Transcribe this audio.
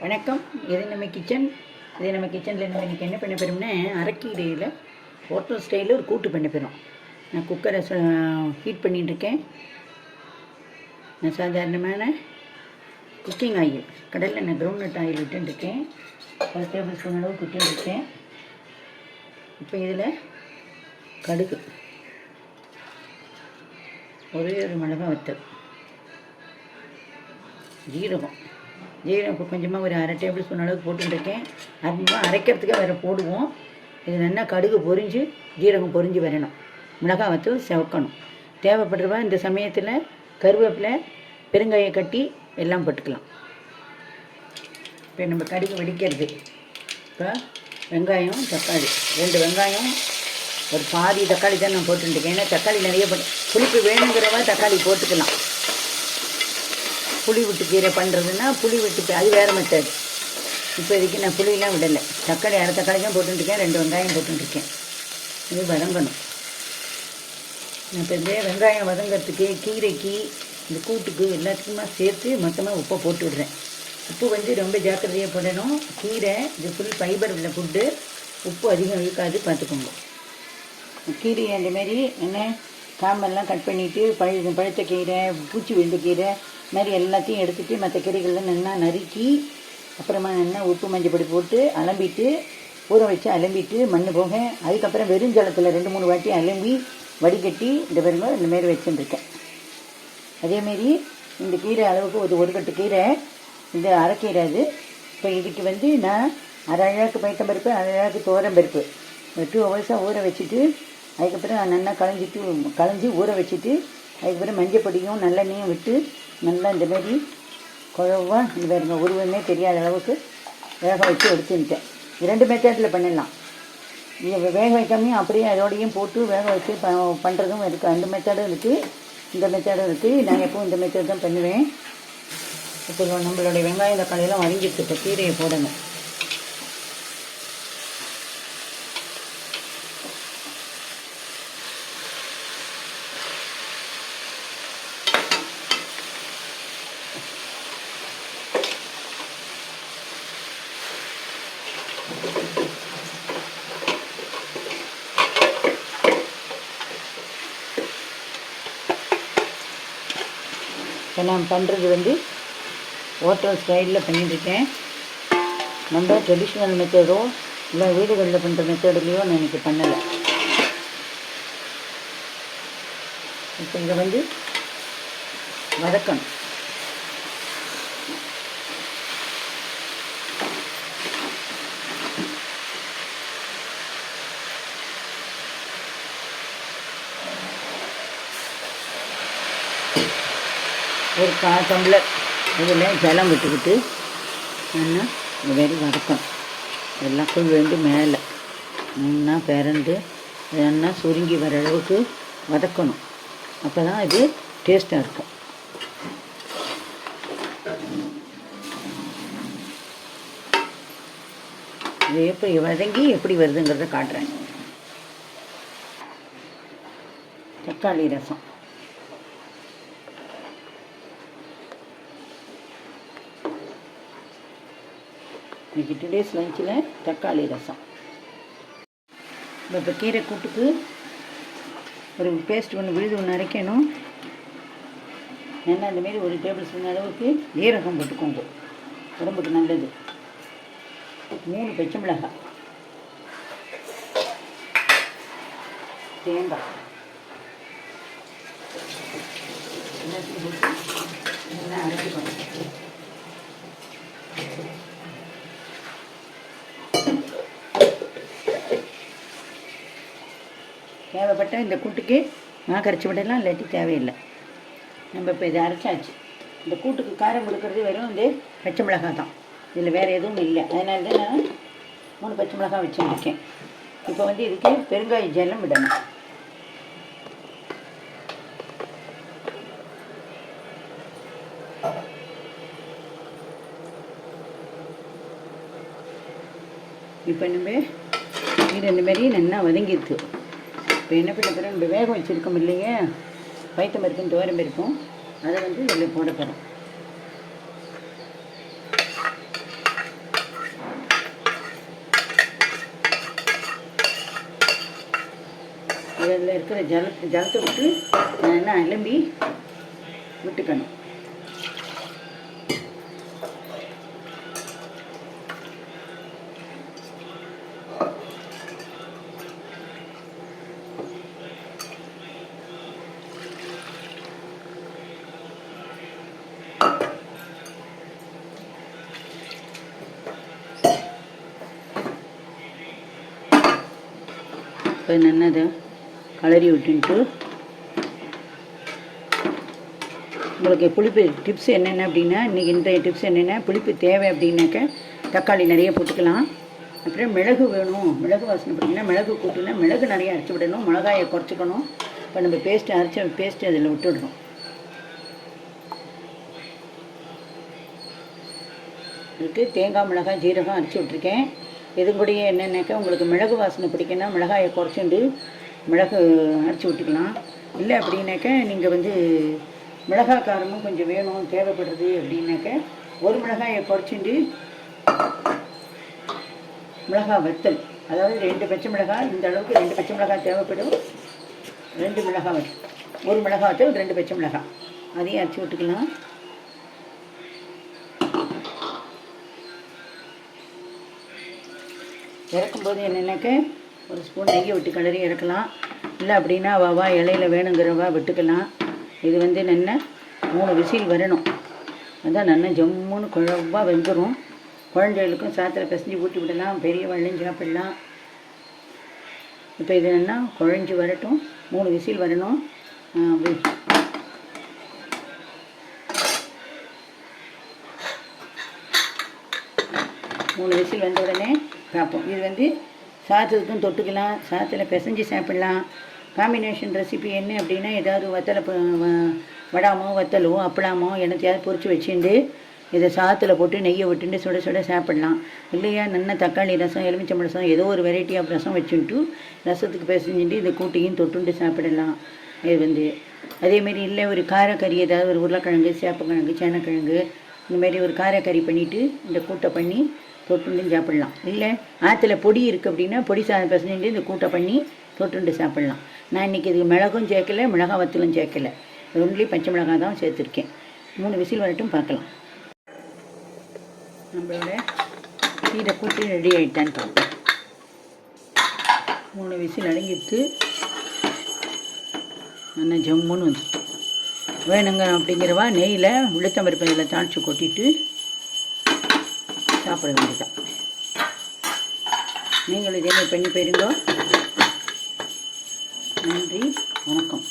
வணக்கம். இது நம்ம கிச்சன். நம்ம கிச்சனில் நம்ம இன்றைக்கி என்ன பண்ண போகிறோம்னா, அரைக்கீரையில் ஹோட்டல் ஸ்டைலில் ஒரு கூட்டு பண்ண போகிறோம். நான் குக்கரை ஹீட் பண்ணிட்டுருக்கேன். நான் சாதாரணமான குக்கிங் ஆயில், கடலில் நான் கிரவுண்ட்நட் ஆயில் விட்டுருக்கேன். 10 டேபிள் ஸ்பூன் அளவுக்கு விட்டுருக்கேன். இப்போ இதில் கடுகு, ஒரே ஒரு மிளகாய் வத்தல், ஜீரகம் இப்போ கொஞ்சமாக ஒரு 1/2 டேபிள் ஸ்பூன் அளவுக்கு போட்டுருக்கேன். அதிகமாக அரைக்கிறதுக்கே வேறு போடுவோம். இது நல்லா கடுகு பொரிஞ்சு ஜீரகம் பொரிஞ்சு வரணும். மிளகாய் வத்தல் செவக்கணும். தேவைப்படுறவா இந்த சமயத்தில் கருவேப்பிலை, பெருங்காய கட்டி எல்லாம் போட்டுக்கலாம். இப்போ நம்ம கடுகு வெடிக்கிறது. இப்போ வெங்காயம், தக்காளி, 2 வெங்காயம், ஒரு பாதி தக்காளி தான் நான் போட்டுருக்கேன். ஏன்னா தக்காளி நிறைய புளிப்பு வேணுங்கிறவா தக்காளி போட்டுக்கலாம். புளி விட்டு கீரை பண்ணுறதுன்னா புளி விட்டு அது வேறு மெத்தட். இப்போதைக்கு நான் புளியெலாம் விடலை. தக்காளி 1/2 தக்காளி தான் போட்டுருக்கேன். 2 வெங்காயம் போட்டுருக்கேன். இது வதங்கணும். நான் இப்போ இந்த வெங்காயம் வதங்கிறதுக்கு, கீரைக்கு, இந்த கூட்டுக்கு எல்லாத்துக்குமே சேர்த்து மொத்தமாக உப்பை போட்டு விடுறேன். உப்பு ரொம்ப ஜாக்கிரதையாக போடணும். கீரை இது ஃபுல் ஃபைபர் உள்ள ஃபுட்டு. உப்பு அதிகம் இழுக்காது, பார்த்துக்கோங்க. கீரையை அந்தமாரி என்ன காம்பெல்லாம் கட் பண்ணிவிட்டு பழுத்த கீரை, பூச்சி விழுந்த கீரை மாதிரி எல்லாத்தையும் எடுத்துகிட்டு மற்ற கீரைகள்லாம் நல்லா நறுக்கி, அப்புறமா நல்லா உப்பு மஞ்சள் பொடி போட்டு அலம்பிட்டு, ஊற வச்சு அலம்பிட்டு மண் போக, அதுக்கப்புறம் வெறுஞ்சலத்தில் 2-3 வாட்டி அலம்பி வடிகட்டி இந்த பாருங்க இந்தமாரி வச்சுருக்கேன். அதேமாரி இந்த கீரை அளவுக்கு ஒரு கட்டு கீரை, இந்த அரைக்கீரை. அது இப்போ இதுக்கு நான் 1/2 அழகு பைத்தம்பருப்பு, 1/2 அழகு துவரம்பருப்பு 2 ஹவர்ஸாக ஊற வச்சுட்டு, அதுக்கப்புறம் நல்லா களைஞ்சி ஊற வச்சுட்டு, அதுக்கப்புறம் மஞ்சள் பொடியும் நல்லெண்ணையும் விட்டு நல்லா இந்தமாரி குழவா இது பாருங்க உருவமே தெரியாத அளவுக்கு வேக வச்சு எடுத்துட்டேன். 2 மெத்தடில் பண்ணிடலாம். வேக வைக்காமையும் அப்படியே அதோடையும் போட்டு வேக வச்சு பண்ணுறதும் இருக்குது. அந்த மெத்தடும் இருக்குது, இந்த மெத்தடும் இருக்குது. நான் எப்பவும் இந்த மெத்தட் தான் பண்ணுவேன். இப்போ நம்மளுடைய வெங்காயம் தக்காளியெல்லாம் வதங்கிட்டு இப்போ கீரையை போடணும். இப்போ நான் பண்ணுறது ஹோட்டல் ஸ்டைலில் பண்ணிட்டுருக்கேன். நம்ம ட்ரெடிஷ்னல் மெத்தடோ இல்லை வீடுகளில் பண்ணுற மெத்தட்லேயோ நான் இன்றைக்கி பண்ணலை. இப்போ இங்கே வதக்கணும். ஒரு 1/4 டம்ளர் இதில் ஜலம் விட்டுக்கிட்டு நல்லா இந்த மாதிரி வதக்கணும். எல்லாம் குழி மேலே நல்லா பிறந்து நல்லா சுருங்கி வர அளவுக்கு வதக்கணும். அப்போ தான் இது டேஸ்ட்டாக இருக்கும். இது எப்படி வதங்கி எப்படி வருதுங்கிறத காட்டுறேன். தக்காளி ரசம். இன்றைக்கி டுடேஸ் லஞ்சில் தக்காளி ரசம். இப்போ கீரை கூட்டுக்கு ஒரு பேஸ்ட் ஒன்று அரைக்கணும். ஏன்னா அந்தமாரி 1 டேபிள் ஸ்பூன் அளவுக்கு ஜீரகம் போட்டுக்கோங்க, உடம்புக்கு நல்லது. 3 பச்சை மிளகாய், தேங்காய் எல்லாத்தையும் போட்டு நல்லா அரைச்சிக்கணும். தேவைப்பட்ட இந்த கூட்டுக்கு நான் கரைச்சி விடலாம், இல்லாட்டி தேவையில்லை. நம்ம இப்போ இதை அரைச்சாச்சு. இந்த கூட்டுக்கு காரம் கொடுக்கறது வெறும் இந்த பச்சை மிளகாய் தான், இதில் வேறு எதுவும் இல்லை. அதனால தான் நான் 3 பச்சை மிளகாய் வச்சுருக்கேன். இப்போ இதுக்கு பெருங்காய ஜலம் விடணும். இப்போ நம்ம இது இந்தமாரி நல்லா வதங்கிருக்கு. இப்போ என்ன பண்ண போகிறோம், நம்ம வேக வச்சுருக்கோம் இல்லையா, பைத்தம்பருப்பும் துவரம்பருப்பும், அதை இதில் போட போகிறோம். அதில் இருக்கிற ஜலத்தை விட்டு நல்லா அலம்பி விட்டுக்கணும். இப்போ நல்லா கலரி விட்டுன்ட்டு உங்களுக்கு புளிப்பு டிப்ஸ் என்னென்ன அப்படின்னா, இன்றைக்கி இன்றைய டிப்ஸ் என்னென்ன, புளிப்பு தேவை அப்படின்னாக்க தக்காளி நிறைய போட்டுக்கலாம். அப்புறம் மிளகு வேணும், மிளகு வாசனை பார்த்திங்கன்னா மிளகு கூட்டுனா மிளகு நிறைய அரைச்சி விடணும், மிளகாயை குறைச்சிக்கணும். இப்போ நம்ம அரைச்ச பேஸ்ட்டு அதில் விட்டுடுறோம். இதுக்கு தேங்காய் மிளகாய் ஜீரகம் அரைச்சி விட்ருக்கேன். இது கூடயே என்னென்னாக்கா உங்களுக்கு மிளகு வாசனை பிடிக்குன்னா மிளகாயை குறைச்சிண்டு மிளகு அரைச்சி விட்டுக்கலாம். இல்லை அப்படின்னாக்க நீங்கள் மிளகாய் காரமும் கொஞ்சம் வேணும் தேவைப்படுறது அப்படின்னாக்க ஒரு மிளகாயை குறைச்சிண்டு மிளகாய் வத்தல், அதாவது 2 பச்சை மிளகாய், இந்த அளவுக்கு 2 பச்சை மிளகாய் தேவைப்படும். 2 மிளகாய் வத்தல், ஒரு மிளகாய் வத்தல் 2 பச்சை மிளகாய் அதையும் அரைச்சி விட்டுக்கலாம். இறக்கும்போது என்னென்னாக்க ஒரு ஸ்பூன் நெய்யை விட்டு கிளறி இறக்கலாம். இல்லை அப்படின்னா வா இலையில வேணுங்கிறவா விட்டுக்கலாம். இது நல்லா 3 விசில் வரணும். அதான் நல்லா ஜம்முன்னு குழவாக வெந்துடும். குழந்தைகளுக்கும் சாத்தில் பிசைஞ்சு ஊட்டி விடலாம், பெரியவளையும் சாப்பிடலாம். இப்போ இது நல்லா குழஞ்சி வரட்டும், 3 விசில் வரணும். 3 விசில் வந்த உடனே பார்ப்போம். இது சாதத்துக்கும் தொட்டுக்கலாம், சாதத்தில் பிசைஞ்சு சாப்பிட்லாம். காம்பினேஷன் ரெசிபி என்ன அப்படின்னா, ஏதாவது வடாமோ வத்தலோ அப்பளாமோ என்னத்தையாவது பொரிச்சு வச்சுட்டு இதை சாதத்தில் போட்டு நெய்யை விட்டுட்டு சுட சுட சாப்பிட்லாம். இல்லையா நல்லா தக்காளி ரசம், எலுமிச்சம்பழ ரசம், ஏதோ ஒரு வெரைட்டி ஆஃப் ரசம் வச்சுட்டு ரசத்துக்கு பிசைஞ்சுட்டு இதை கூட்டியும் தொட்டுண்டு சாப்பிடலாம். இது அதேமாரி இல்லை ஒரு காரக்கறி, ஏதாவது ஒரு உருளைக்கிழங்கு, சேப்பக்கிழங்கு, சேனக்கிழங்கு இந்தமாரி ஒரு காரக்கறி பண்ணிவிட்டு இந்த கூட்டை பண்ணி தொட்டுண்டு சாப்பிட்லாம். இல்லை ஆற்றுல பொடி இருக்குது அப்படின்னா பொடி சாதம் பிசைஞ்சுட்டு இந்த கூட்டை பண்ணி தொட்டுண்டு சாப்பிட்லாம். நான் இன்றைக்கி இதுக்கு மிளகும் சேர்க்கலை, மிளகா வத்தலும் சேர்க்கலை, ஒன்லி பச்சை மிளகாய் தான் சேர்த்துருக்கேன். 3 விசில் வரட்டும் பார்க்கலாம். நம்மளோட கீரை கூட்டு ரெடி ஆகிட்டான்னு பார்ப்போம். 3 விசில் அடங்கிட்டு நல்லா ஜம்முன்னு வேணுங்க அப்படிங்கிறவா நெய்யில் உளுத்தம்பருப்பு இதில் தாளித்து கொட்டிட்டு சாப்பிட வேண்டியதான். நீங்களும் இதே மாதிரி பண்ணி போயிருங்கோ. நன்றி, வணக்கம்.